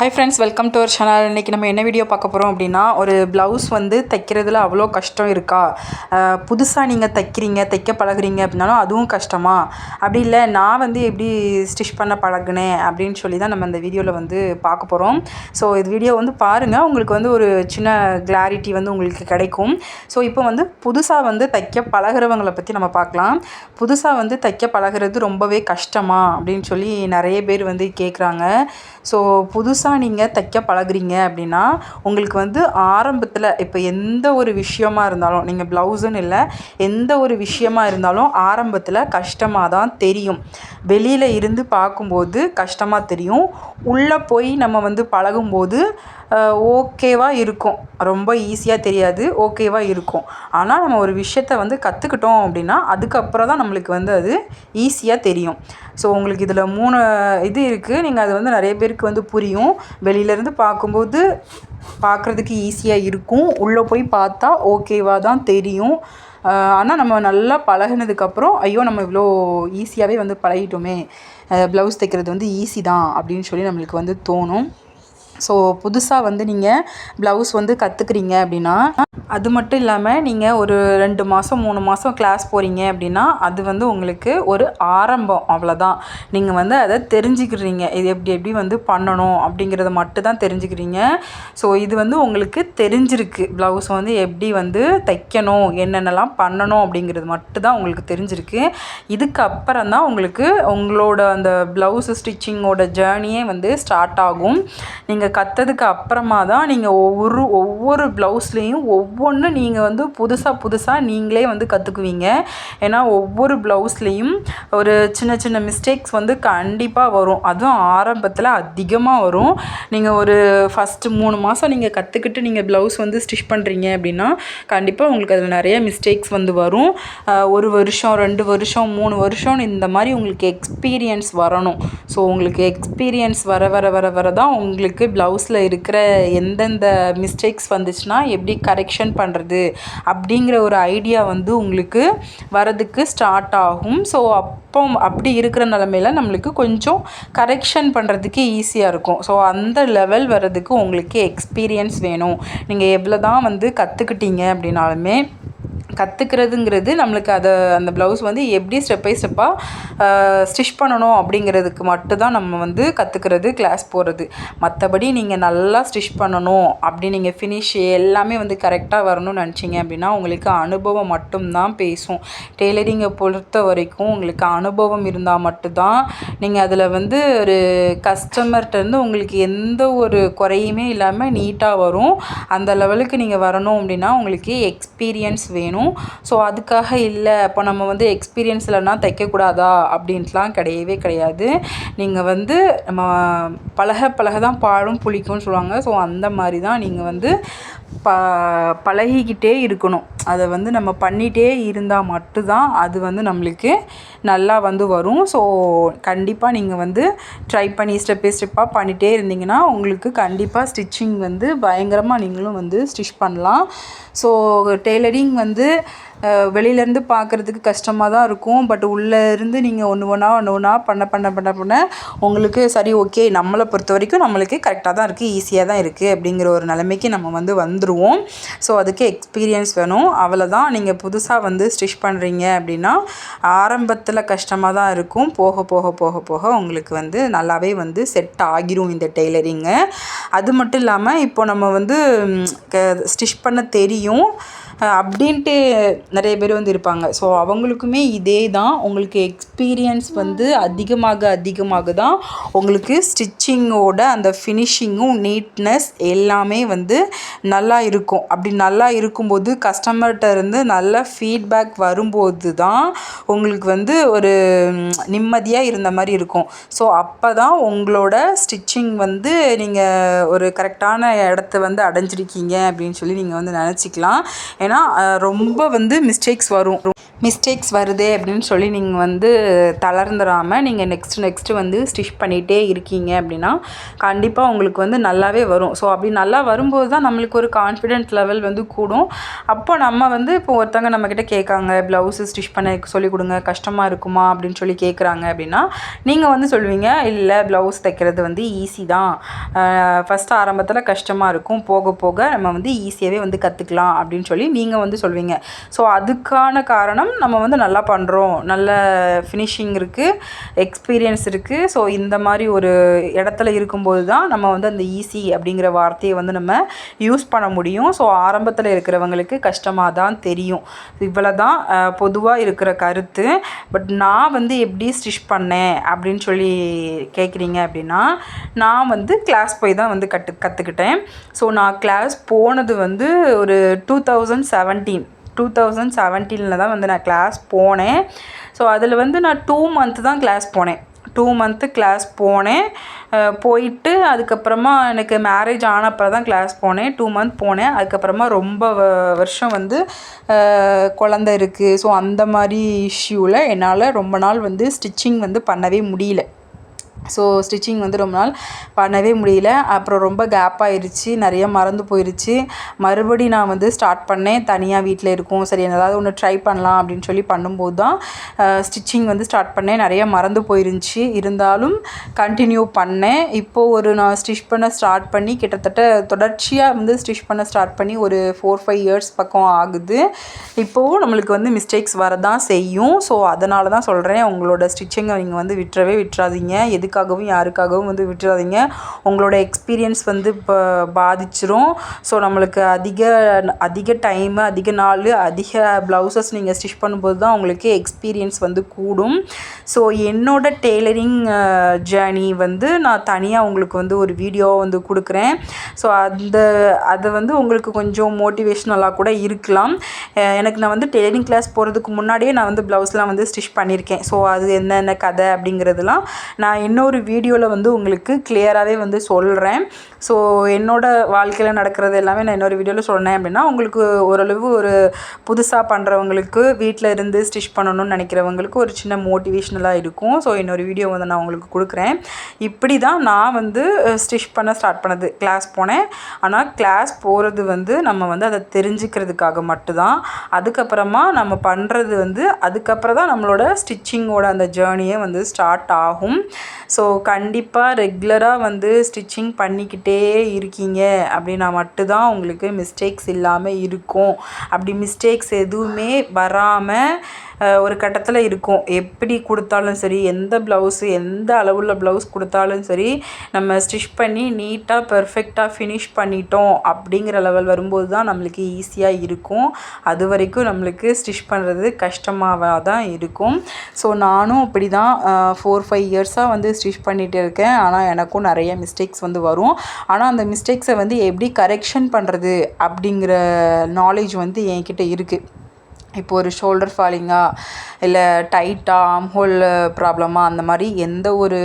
Hi friends, welcome to our channel. இன்றைக்கி நம்ம என்ன வீடியோ பார்க்க போகிறோம் அப்படின்னா, ஒரு ப்ளவுஸ் வந்து தைக்கிறதுல அவ்வளோ கஷ்டம் இருக்கா, புதுசாக நீங்கள் தைக்க பழகுறீங்க அப்படின்னாலும் அதுவும் கஷ்டமா, அப்படி இல்லை நான் வந்து எப்படி ஸ்டிச் பண்ண பழகுனேன் அப்படின்னு சொல்லி தான் நம்ம இந்த வீடியோவில் வந்து பார்க்க போகிறோம். ஸோ இது வீடியோ வந்து பாருங்கள், உங்களுக்கு வந்து ஒரு சின்ன கிளாரிட்டி வந்து உங்களுக்கு கிடைக்கும். ஸோ இப்போ வந்து புதுசாக வந்து தைக்க பழகிறவங்களை பற்றி நம்ம பார்க்கலாம். புதுசாக வந்து தைக்க பழகிறது ரொம்பவே கஷ்டமா அப்படின்னு சொல்லி நிறைய பேர் வந்து கேட்குறாங்க. ஸோ புதுசாக நீங்கள் தைக்க பழகுறீங்க அப்படின்னா உங்களுக்கு வந்து ஆரம்பத்தில் இப்போ எந்த ஒரு விஷயமா இருந்தாலும், நீங்கள் ப்ளவுஸுன்னு இல்லை, எந்த ஒரு விஷயமா இருந்தாலும் ஆரம்பத்தில் கஷ்டமாக தான் தெரியும். வெளியில் இருந்து பார்க்கும்போது கஷ்டமாக தெரியும். உள்ளே போய் நம்ம வந்து பழகும்போது ஓகேவாக இருக்கும். ரொம்ப ஈஸியாக தெரியாது, ஓகேவாக இருக்கும். ஆனால் நம்ம ஒரு விஷயத்தை வந்து கற்றுக்கிட்டோம் அப்படின்னா அதுக்கப்புறம் தான் நம்மளுக்கு வந்து அது ஈஸியாக தெரியும். ஸோ உங்களுக்கு இதில் 3 இது இருக்குது. நீங்கள் அது வந்து நிறைய பேருக்கு வந்து புரியும். வெளியிலேருந்து பார்க்கும்போது பார்க்குறதுக்கு ஈஸியாக இருக்கும், உள்ளே போய் பார்த்தா ஓகேவாக தான் தெரியும். ஆனால் நம்ம நல்லா பழகினதுக்கப்புறம் ஐயோ நம்ம இவ்வளோ ஈஸியாகவே வந்து பழகிட்டோமே, ப்ளவுஸ் தைக்கிறது வந்து ஈஸி தான் அப்படின்னு சொல்லி நம்மளுக்கு வந்து தோணும். ஸோ புதுசாக வந்து நீங்கள் ப்ளவுஸ் வந்து கற்றுக்குறீங்க அப்படின்னா, அது மட்டும் இல்லாமல் நீங்கள் ஒரு 2 மாதம் 3 மாதம் கிளாஸ் போகிறீங்க அப்படின்னா அது வந்து உங்களுக்கு ஒரு ஆரம்பம், அவ்வளோதான். நீங்கள் வந்து அதை தெரிஞ்சுக்கிறீங்க, இது எப்படி வந்து பண்ணணும் அப்படிங்கிறத மட்டும் தான் தெரிஞ்சுக்கிறீங்க. ஸோ இது வந்து உங்களுக்கு தெரிஞ்சிருக்கு, ப்ளவுஸ் வந்து எப்படி வந்து தைக்கணும், என்னென்னலாம் பண்ணணும் அப்படிங்கிறது மட்டும் தான் உங்களுக்கு தெரிஞ்சிருக்கு. இதுக்கப்புறம் தான் உங்களுக்கு உங்களோட அந்த ப்ளவுஸ் ஸ்டிச்சிங்கோட ஜேர்னியே வந்து ஸ்டார்ட் ஆகும். நீங்கள் கற்றதுக்கு அப்புறமா தான் நீங்கள் ஒவ்வொரு ப்ளவுஸ்லேயும் ஒவ்வொன்று நீங்கள் வந்து புதுசாக நீங்களே வந்து கற்றுக்குவீங்க. ஏன்னா ஒவ்வொரு ப்ளவுஸ்லேயும் ஒரு சின்ன மிஸ்டேக்ஸ் வந்து கண்டிப்பாக வரும். அதுவும் ஆரம்பத்தில் அதிகமாக வரும். நீங்கள் ஒரு ஃபஸ்ட்டு 3 மாதம் நீங்கள் கற்றுக்கிட்டு நீங்கள் ப்ளவுஸ் வந்து ஸ்டிச் பண்ணுறீங்க அப்படின்னா கண்டிப்பாக உங்களுக்கு அதில் நிறைய மிஸ்டேக்ஸ் வந்து வரும். 1 வருஷம் 2 வருஷம் 3 வருஷம் இந்த மாதிரி உங்களுக்கு எக்ஸ்பீரியன்ஸ் வரணும். ஸோ உங்களுக்கு எக்ஸ்பீரியன்ஸ் வர தான் உங்களுக்கு ப்ளவுஸில் இருக்கிற எந்தெந்த மிஸ்டேக்ஸ் வந்துச்சுன்னா எப்படி கரெக்ஷன் பண்ணுறது அப்படிங்கிற ஒரு ஐடியா வந்து உங்களுக்கு வரதுக்கு ஸ்டார்ட் ஆகும். ஸோ அப்படி இருக்கிற நிலமையில நம்மளுக்கு கொஞ்சம் கரெக்ஷன் பண்ணுறதுக்கு ஈஸியாக இருக்கும். ஸோ அந்த லெவல் வர்றதுக்கு உங்களுக்கு எக்ஸ்பீரியன்ஸ் வேணும். நீங்கள் எவ்வளோ தான் வந்து கற்றுக்கிட்டீங்க அப்படின்னாலுமே, கற்றுக்கிறதுங்கிறது நம்மளுக்கு அந்த ப்ளவுஸ் வந்து எப்படி ஸ்டெப் பை ஸ்டெப்பாக ஸ்டிச் பண்ணணும் அப்படிங்கிறதுக்கு மட்டும்தான் நம்ம வந்து கற்றுக்கிறது, கிளாஸ் போகிறது. மற்றபடி நீங்கள் நல்லா ஸ்டிச் பண்ணணும் அப்படி நீங்கள் ஃபினிஷ் எல்லாமே வந்து கரெக்டாக வரணும்னு நினச்சிங்க அப்படின்னா உங்களுக்கு அனுபவம் மட்டும்தான் பேசும். டெய்லரிங்கை பொறுத்த வரைக்கும் உங்களுக்கு அனுபவம் இருந்தால் மட்டும்தான் நீங்கள் அதில் வந்து ஒரு கஸ்டமர்கிட்டருந்து உங்களுக்கு எந்த ஒரு குறையுமே இல்லாமல் நீட்டாக வரும். அந்த லெவலுக்கு நீங்கள் வரணும் அப்படின்னா உங்களுக்கு எக்ஸ்பீரியன்ஸ் வேணும். ஸோ அதுக்காக இல்லை அப்போ நம்ம வந்து எக்ஸ்பீரியன்ஸ் இல்லைன்னா தைக்கக்கூடாதா அப்படின்ட்டுலாம் கிடையவே கிடையாது. நீங்கள் வந்து நம்ம பழக தான் பாலும் புளிக்கும்னு சொல்லுவாங்க. ஸோ அந்த மாதிரி தான் நீங்கள் வந்து பழகிக்கிட்டே இருக்கணும். அதை வந்து நம்ம பண்ணிகிட்டே இருந்தால் மட்டும்தான் அது வந்து நம்மளுக்கு நல்லா வந்து வரும். ஸோ கண்டிப்பாக நீங்கள் வந்து ட்ரை பண்ணி ஸ்டெப் பை ஸ்டெப்பாக பண்ணிகிட்டே இருந்தீங்கன்னா உங்களுக்கு கண்டிப்பாக ஸ்டிச்சிங் வந்து பயங்கரமாக நீங்களும் வந்து ஸ்டிச் பண்ணலாம். ஸோ டெய்லரிங் வந்து வெளியிலேருந்து பார்க்குறதுக்கு கஷ்டமாக தான் இருக்கும். பட் உள்ளே இருந்து நீங்கள் ஒன்று ஒன்றா பண்ண உங்களுக்கு சரி ஓகே, நம்மளை பொறுத்த வரைக்கும் நம்மளுக்கு கரெக்டாக தான் இருக்குது, ஈஸியாக தான் இருக்குது அப்படிங்கிற ஒரு நிலைமைக்கு நம்ம வந்து வந்துடுவோம். ஸோ அதுக்கு எக்ஸ்பீரியன்ஸ் வேணும், அவ்வளோதான். நீங்கள் புதுசாக வந்து ஸ்டிச் பண்ணுறீங்க அப்படின்னா ஆரம்பத்தில் கஷ்டமாக தான் இருக்கும். போக உங்களுக்கு வந்து நல்லாவே வந்து செட் ஆகிரும் இந்த டெய்லரிங்கு. அது மட்டும் இல்லாமல் இப்போ நம்ம வந்து ஸ்டிச் பண்ண தெரியும் அப்படின்ட்டு நிறைய பேர் வந்து இருப்பாங்க. ஸோ அவங்களுக்குமே இதே தான், உங்களுக்கு எக்ஸ்பீரியன்ஸ் வந்து அதிகமாக தான் உங்களுக்கு ஸ்டிச்சிங்கோட அந்த ஃபினிஷிங்கும் நீட்னஸ் எல்லாமே வந்து நல்லா இருக்கும். அப்படி நல்லா இருக்கும்போது கஸ்டமர்கிட்ட இருந்து நல்ல ஃபீட்பேக் வரும்போது தான் உங்களுக்கு வந்து ஒரு நிம்மதியாக இருந்த மாதிரி இருக்கும். ஸோ அப்போ தான் உங்களோட ஸ்டிச்சிங் வந்து நீங்கள் ஒரு கரெக்டான இடத்த வந்து அடைஞ்சிருக்கீங்க அப்படின்னு சொல்லி நீங்கள் வந்து நினச்சிக்கலாம். ஏன்னா ரொம்ப வந்து மிஸ்டேக்ஸ் வரும். மிஸ்டேக்ஸ் வருதே அப்படின்னு சொல்லி நீங்கள் வந்து தளர்ந்துடாமல் நீங்கள் நெக்ஸ்ட்டு வந்து ஸ்டிச் பண்ணிகிட்டே இருக்கீங்க அப்படின்னா கண்டிப்பாக உங்களுக்கு வந்து நல்லாவே வரும். ஸோ அப்படி நல்லா வரும்போது தான் நம்மளுக்கு ஒரு கான்ஃபிடென்ட் லெவல் வந்து கூடும். அப்போ நம்ம வந்து இப்போ ஒருத்தவங்க நம்மக்கிட்ட கேட்காங்க, ப்ளவுஸு ஸ்டிச் பண்ண சொல்லிக் கொடுங்க, கஷ்டமாக இருக்குமா அப்படின்னு சொல்லி கேட்குறாங்க அப்படின்னா நீங்கள் வந்து சொல்லுவீங்க, இல்லை ப்ளவுஸ் தைக்கிறது வந்து ஈஸி தான், ஃபஸ்ட்டு ஆரம்பத்தில் கஷ்டமாக இருக்கும், போக போக நம்ம வந்து ஈஸியாகவே வந்து கற்றுக்கலாம் அப்படின்னு சொல்லி நீங்கள் வந்து சொல்வீங்க. ஸோ அதுக்கான காரணம் நம்ம வந்து நல்லா பண்ணுறோம், நல்ல ஃபினிஷிங் இருக்குது, எக்ஸ்பீரியன்ஸ் இருக்குது. ஸோ இந்த மாதிரி ஒரு இடத்துல இருக்கும்போது தான் நம்ம வந்து அந்த ஈஸி அப்படிங்கிற வார்த்தையை வந்து நம்ம யூஸ் பண்ண முடியும். ஸோ ஆரம்பத்தில் இருக்கிறவங்களுக்கு கஷ்டமாக தான் தெரியும். இவ்வளோ தான் பொதுவாக இருக்கிற கருத்து. பட் நான் வந்து எப்படி ஸ்டிச் பண்ணேன் அப்படின்னு சொல்லி கேட்குறீங்க அப்படின்னா, நான் வந்து கிளாஸ் போய் தான் வந்து கற்றுக்கிட்டேன். ஸோ நான் கிளாஸ் போனது வந்து ஒரு 2017 தான் வந்து நான் கிளாஸ் போனேன். ஸோ அதில் வந்து நான் 2 மந்த்து தான் கிளாஸ் போனேன். 2 மந்த்து கிளாஸ் போனேன். போயிட்டு அதுக்கப்புறமா எனக்கு மேரேஜ் ஆனப்போ தான் கிளாஸ் போனேன். 2 மந்த் போனேன். அதுக்கப்புறமா ரொம்ப வருஷம் வந்து குழந்த இருக்குது. ஸோ அந்த மாதிரி இஷ்யூவில் என்னால் ரொம்ப நாள் வந்து ஸ்டிச்சிங் வந்து பண்ணவே முடியல. ஸோ ஸ்டிச்சிங் வந்து ரொம்ப நாள் பண்ணவே முடியல. அப்புறம் ரொம்ப கேப் ஆயிடுச்சு, நிறைய மறந்து போயிடுச்சு. மறுபடி நான் வந்து ஸ்டார்ட் பண்ணேன். தனியாக வீட்டில் இருக்கும், சரி ஏதாவது ஒன்று ட்ரை பண்ணலாம் அப்படின்னு சொல்லி பண்ணும்போது தான் ஸ்டிச்சிங் வந்து ஸ்டார்ட் பண்ணேன். நிறைய மறந்து போயிருந்துச்சு, இருந்தாலும் கண்டினியூ பண்ணேன். இப்போது நான் ஸ்டிச் பண்ண ஸ்டார்ட் பண்ணி கிட்டத்தட்ட தொடர்ச்சியாக வந்து ஸ்டிச் பண்ண ஸ்டார்ட் பண்ணி ஒரு 4-5 இயர்ஸ் பக்கம் ஆகுது. இப்போது நம்மளுக்கு வந்து மிஸ்டேக்ஸ் வரதான் செய்யும். ஸோ அதனால தான் சொல்கிறேன், உங்களோட ஸ்டிச்சிங்கை நீங்கள் வந்து விட்டுறாதீங்க. எதுக்காகவும் யாருக்காகவும் வந்து விட்டுறாதீங்க. உங்களோட எக்ஸ்பீரியன்ஸ் வந்து இப்போ பாதிச்சிரும். ஸோ நம்மளுக்கு அதிக டைமு, அதிக நாள், அதிக ப்ளவுசஸ் நீங்கள் ஸ்டிச் பண்ணும்போது தான் உங்களுக்கு எக்ஸ்பீரியன்ஸ் வந்து கூடும். ஸோ என்னோட டெய்லரிங் ஜேர்னி வந்து நான் தனியாக உங்களுக்கு வந்து ஒரு வீடியோ வந்து கொடுக்குறேன். ஸோ அதை வந்து உங்களுக்கு கொஞ்சம் மோட்டிவேஷ்னலாக கூட இருக்கலாம். நான் வந்து டெய்லரிங் கிளாஸ் போகிறதுக்கு முன்னாடியே நான் வந்து ப்ளவுஸ்லாம் வந்து ஸ்டிச் பண்ணியிருக்கேன். ஸோ அது என்னென்ன கதை அப்படிங்கிறதுலாம் நான் இன்னொரு வீடியோவில் வந்து உங்களுக்கு கிளியராகவே வந்து சொல்கிறேன். ஸோ என்னோடய வாழ்க்கையில் நடக்கிறது எல்லாமே நான் இன்னொரு வீடியோவில் சொன்னேன் அப்படின்னா உங்களுக்கு ஓரளவு ஒரு புதுசாக பண்ணுறவங்களுக்கு, வீட்டில் இருந்து ஸ்டிச் பண்ணணும்னு நினைக்கிறவங்களுக்கு ஒரு சின்ன மோட்டிவேஷ்னலாக இருக்கும். ஸோ இன்னொரு வீடியோ வந்து நான் உங்களுக்கு கொடுக்குறேன். இப்படி தான் நான் வந்து ஸ்டிச் பண்ண ஸ்டார்ட் பண்ணது. கிளாஸ் போனேன். ஆனால் கிளாஸ் போகிறது வந்து நம்ம வந்து அதை தெரிஞ்சுக்கிறதுக்காக மட்டும்தான். அதுக்கப்புறமா நம்ம பண்ணுறது வந்து அதுக்கப்புறம் தான் நம்மளோட ஸ்டிச்சிங்கோட அந்த ஜேர்னியே வந்து ஸ்டார்ட் ஆகும். ஸோ கண்டிப்பாக ரெகுலராக வந்து ஸ்டிச்சிங் பண்ணிக்கிட்டே இருக்கீங்க அப்படின்னா மட்டும்தான் உங்களுக்கு மிஸ்டேக்ஸ் இல்லாமல் இருக்கும். அப்படி மிஸ்டேக்ஸ் எதுவுமே வராமல் ஒரு கட்டத்தில் இருக்கும். எப்படி கொடுத்தாலும் சரி, எந்த ப்ளவுஸு எந்த அளவுள்ள ப்ளவுஸ் கொடுத்தாலும் சரி, நம்ம ஸ்டிச் பண்ணி நீட்டாக பெர்ஃபெக்டாக ஃபினிஷ் பண்ணிட்டோம் அப்படிங்கிற லெவல் வரும்போது தான் நம்மளுக்கு ஈஸியாக இருக்கும். அது வரைக்கும் நம்மளுக்கு ஸ்டிச் பண்ணுறது கஷ்டமாக தான் இருக்கும். ஸோ நானும் இப்படி தான் 4-5 இயர்ஸாக வந்து ஸ்டிச் பண்ணிகிட்டு இருக்கேன். ஆனால் எனக்கும் நிறைய மிஸ்டேக்ஸ் வந்து வரும். ஆனால் அந்த மிஸ்டேக்ஸை வந்து எப்படி கரெக்ஷன் பண்ணுறது அப்படிங்கிற நாலேஜ் வந்து என்கிட்ட இருக்குது. இப்போ ஒரு ஷோல்டர் ஃபாலிங்கா, இல்லை டைட்டாக ஆம்ஹோல் ப்ராப்ளமாக, அந்த மாதிரி எந்த ஒரு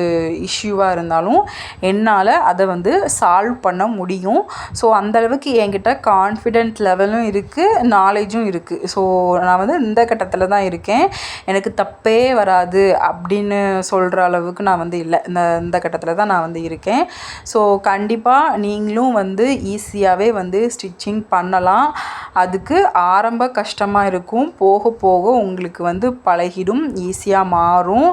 இஷ்யூவாக இருந்தாலும் என்னால் அதை வந்து சால்வ் பண்ண முடியும். ஸோ அந்தளவுக்கு என்கிட்ட கான்ஃபிடென்ட் லெவலும் இருக்குது, நாலேஜும் இருக்குது. ஸோ நான் வந்து இந்த கட்டத்தில் தான் இருக்கேன். எனக்கு தப்பே வராது அப்படின்னு சொல்கிற அளவுக்கு நான் வந்து இல்லை. இந்த கட்டத்தில் தான் நான் வந்து இருக்கேன். ஸோ கண்டிப்பாக நீங்களும் வந்து ஈஸியாகவே வந்து ஸ்டிச்சிங் பண்ணலாம். அதுக்கு ஆரம்ப கஷ்டமாக இருக்கும், போக போக உங்களுக்கு வந்து பழகிடும், ஈஸியாக மாறும்.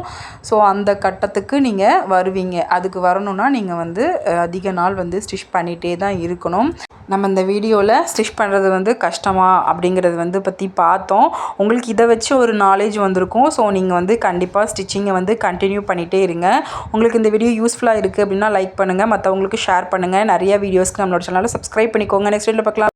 ஸோ அந்த கட்டத்துக்கு நீங்கள் வருவீங்க. அதுக்கு வரணுன்னா நீங்கள் வந்து அதிக நாள் வந்து ஸ்டிச் பண்ணிகிட்டே தான் இருக்கணும். நம்ம இந்த வீடியோவில் ஸ்டிச் பண்ணுறது வந்து கஷ்டமா அப்படிங்கிறது வந்து பற்றி பார்த்தோம். உங்களுக்கு இதை வச்சு ஒரு நாலேஜ் வந்திருக்கும். ஸோ நீங்கள் வந்து கண்டிப்பாக ஸ்டிச்சிங்கை வந்து கண்டினியூ பண்ணிகிட்டே இருங்க. உங்களுக்கு இந்த வீடியோ யூஸ்ஃபுல்லாக இருக்குது அப்படின்னா லைக் பண்ணுங்கள், மற்றவங்களுக்கு ஷேர் பண்ணுங்கள். நிறைய வீடியோஸ்க்கு நம்மளோட சேனலை சப்ஸ்கிரைப் பண்ணிக்கோங்க. நெக்ஸ்ட் வீடியோவில் பார்க்கலாம்.